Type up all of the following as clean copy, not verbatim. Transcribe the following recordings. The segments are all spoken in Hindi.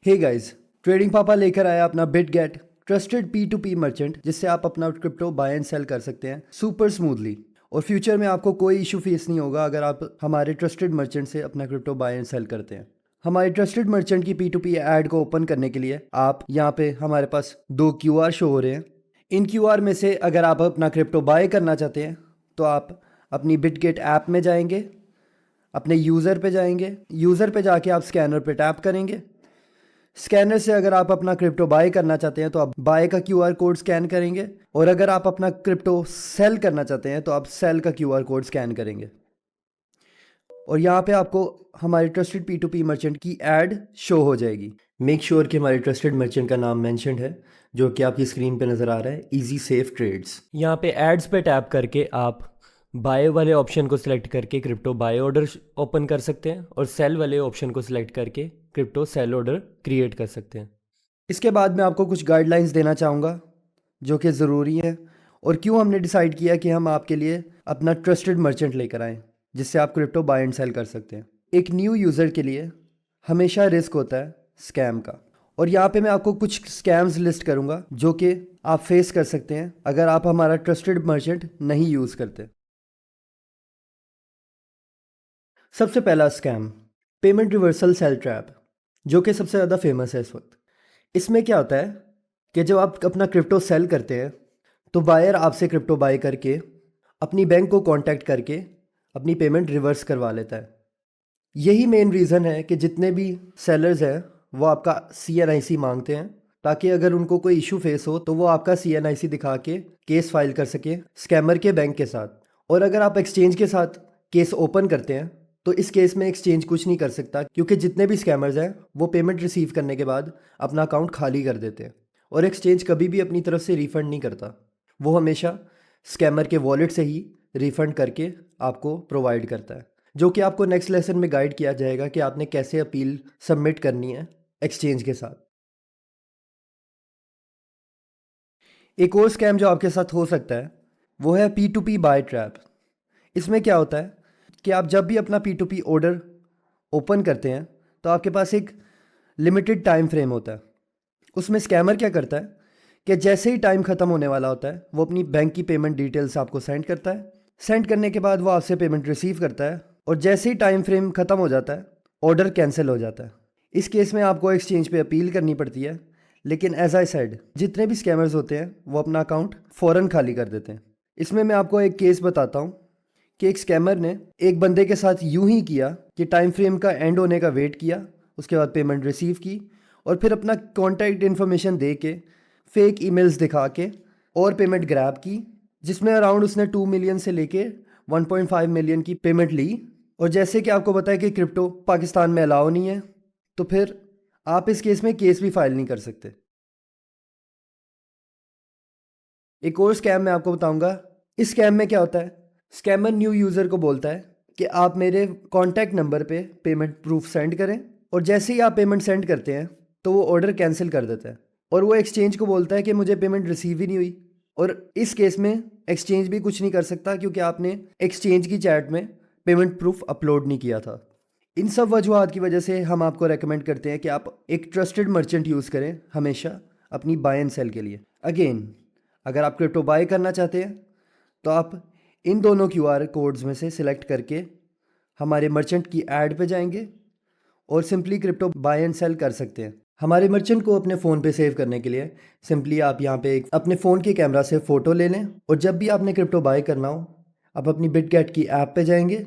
हे गाइस, ट्रेडिंग पापा लेकर आया अपना बिटगेट ट्रस्टेड P2P मर्चेंट, जिससे आप अपना क्रिप्टो बाय एंड सेल कर सकते हैं सुपर स्मूथली। और फ्यूचर में आपको कोई इशू फेस नहीं होगा अगर आप हमारे ट्रस्टेड मर्चेंट से अपना क्रिप्टो बाय एंड सेल करते हैं। हमारे ट्रस्टेड मर्चेंट की P2P ऐड को ओपन करने के लिए आप यहाँ पे हमारे पास दो QR शो हो रहे हैं। इन QR में से अगर आप अपना क्रिप्टो बाय करना चाहते हैं तो आप अपनी बिटगेट ऐप में जाएंगे, अपने यूज़र पे जाएंगे, यूज़र पे जाके आप स्कैनर पे टैप करेंगे। स्कैनर से अगर आप अपना क्रिप्टो बाय करना चाहते हैं तो आप बाय का QR कोड स्कैन करेंगे, और अगर आप अपना क्रिप्टो सेल करना चाहते हैं तो आप सेल का QR कोड स्कैन करेंगे। और यहाँ पे आपको हमारे ट्रस्टेड P2P मर्चेंट की ऐड शो हो जाएगी। मेक श्योर कि हमारे ट्रस्टेड मर्चेंट का नाम मेंशन्ड है, जो कि आपकी स्क्रीन पे नज़र आ रहा है, इजी सेफ ट्रेड्स। यहाँ पे एड्स पे टैप करके आप बाय वाले ऑप्शन को सिलेक्ट करके क्रिप्टो बाय ऑर्डर ओपन कर सकते हैं, और सेल वाले ऑप्शन को सिलेक्ट करके क्रिप्टो सेल ऑर्डर क्रिएट कर सकते हैं। इसके बाद मैं आपको कुछ गाइडलाइंस देना चाहूँगा जो कि ज़रूरी है, और क्यों हमने डिसाइड किया कि हम आपके लिए अपना ट्रस्टेड मर्चेंट लेकर आएँ जिससे आप क्रिप्टो बाय एंड सेल कर सकते हैं। एक न्यू यूज़र के लिए हमेशा रिस्क होता है स्कैम का, और यहाँ पे मैं आपको कुछ स्कैम्स लिस्ट करूँगा जो कि आप फेस कर सकते हैं अगर आप हमारा ट्रस्टेड मर्चेंट नहीं यूज़ करते। सबसे पहला scam, payment reversal cell trap, जो कि सबसे ज़्यादा फेमस है इस वक्त। इसमें क्या होता है कि जब आप अपना क्रिप्टो सेल करते हैं तो बायर आपसे क्रिप्टो बाय करके अपनी बैंक को कांटेक्ट करके अपनी पेमेंट रिवर्स करवा लेता है। यही मेन रीज़न है कि जितने भी सेलर्स हैं वो आपका CNIC मांगते हैं, ताकि अगर उनको कोई इशू फेस हो तो वो आपका CNIC दिखा के केस फाइल कर सके स्कैमर के बैंक के साथ। और अगर आप एक्सचेंज के साथ केस ओपन करते हैं तो इस केस में एक्सचेंज कुछ नहीं कर सकता, क्योंकि जितने भी स्कैमर्स हैं वो पेमेंट रिसीव करने के बाद अपना अकाउंट खाली कर देते हैं, और एक्सचेंज कभी भी अपनी तरफ से रिफ़ंड नहीं करता। वो हमेशा स्कैमर के वॉलेट से ही रिफ़ंड करके आपको प्रोवाइड करता है, जो कि आपको नेक्स्ट लेसन में गाइड किया जाएगा कि आपने कैसे अपील सबमिट करनी है एक्सचेंज के साथ। एक और स्कैम जो आपके साथ हो सकता है वो है P2P बाय ट्रैप। इसमें क्या होता है कि आप जब भी अपना P2P ऑर्डर ओपन करते हैं तो आपके पास एक लिमिटेड टाइम फ्रेम होता है। उसमें स्कैमर क्या करता है कि जैसे ही टाइम ख़त्म होने वाला होता है वो अपनी बैंक की पेमेंट डिटेल्स आपको सेंड करता है। सेंड करने के बाद वो आपसे पेमेंट रिसीव करता है, और जैसे ही टाइम फ्रेम ख़त्म हो जाता है ऑर्डर कैंसिल हो जाता है। इस केस में आपको एक्सचेंज पे अपील करनी पड़ती है, लेकिन एज आई सेड जितने भी स्कैमर्स होते हैं वो अपना अकाउंट फ़ौरन खाली कर देते हैं। इसमें मैं आपको एक केस बताता हूँ कि एक स्कैमर ने एक बंदे के साथ यूं ही किया कि टाइम फ्रेम का एंड होने का वेट किया, उसके बाद पेमेंट रिसीव की, और फिर अपना कॉन्टैक्ट इन्फॉर्मेशन दे के फेक ईमेल्स दिखा के और पेमेंट ग्रैब की, जिसमें अराउंड उसने 2 मिलियन से लेके 1.5 मिलियन की पेमेंट ली। और जैसे कि आपको पता है कि क्रिप्टो पाकिस्तान में अलाउ नहीं है, तो फिर आप इस केस में केस भी फाइल नहीं कर सकते। एक और स्कैम मैं आपको बताऊंगा। इस स्कैम में क्या होता है, स्कैमर न्यू यूज़र को बोलता है कि आप मेरे कॉन्टैक्ट नंबर पे पेमेंट प्रूफ सेंड करें, और जैसे ही आप पेमेंट सेंड करते हैं तो वो ऑर्डर कैंसिल कर देता है, और वो एक्सचेंज को बोलता है कि मुझे पेमेंट रिसीव ही नहीं हुई। और इस केस में एक्सचेंज भी कुछ नहीं कर सकता, क्योंकि आपने एक्सचेंज की चैट में पेमेंट प्रूफ अपलोड नहीं किया था। इन सब वजूहत की वजह से हम आपको रेकमेंड करते हैं कि आप एक ट्रस्टेड मर्चेंट यूज़ करें हमेशा अपनी बाय एंड सेल के लिए। अगेन, अगर आप क्रिप्टो बाय करना चाहते हैं तो आप इन दोनों QR कोड्स में से सिलेक्ट करके हमारे मर्चेंट की ऐड पे जाएंगे और simply crypto bye and cell कर सकते हैं। हमारे मर्चेंट को अपने फ़ोन पे सेव करने के लिए सिंपली आप यहाँ पे एक अपने फ़ोन के कैमरा से फ़ोटो ले लें, और जब भी आपने क्रिप्टो बाय करना हो आप अपनी बिटगेट की ऐप पे जाएंगे।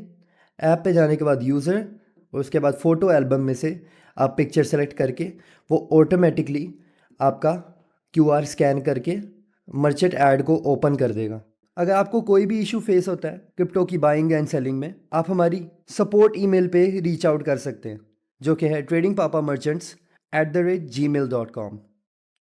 ऐप पे जाने के बाद यूज़र, और उसके बाद फ़ोटो एल्बम में से आप पिक्चर सेलेक्ट करके वो ऑटोमेटिकली आपका QR स्कैन करके मर्चेंट ऐड को ओपन कर देगा। अगर आपको कोई भी इशू फेस होता है क्रिप्टो की बाइंग एंड सेलिंग में, आप हमारी सपोर्ट ईमेल पे रीच आउट कर सकते हैं, जो कि है tradingpapammerchants@gmail.com।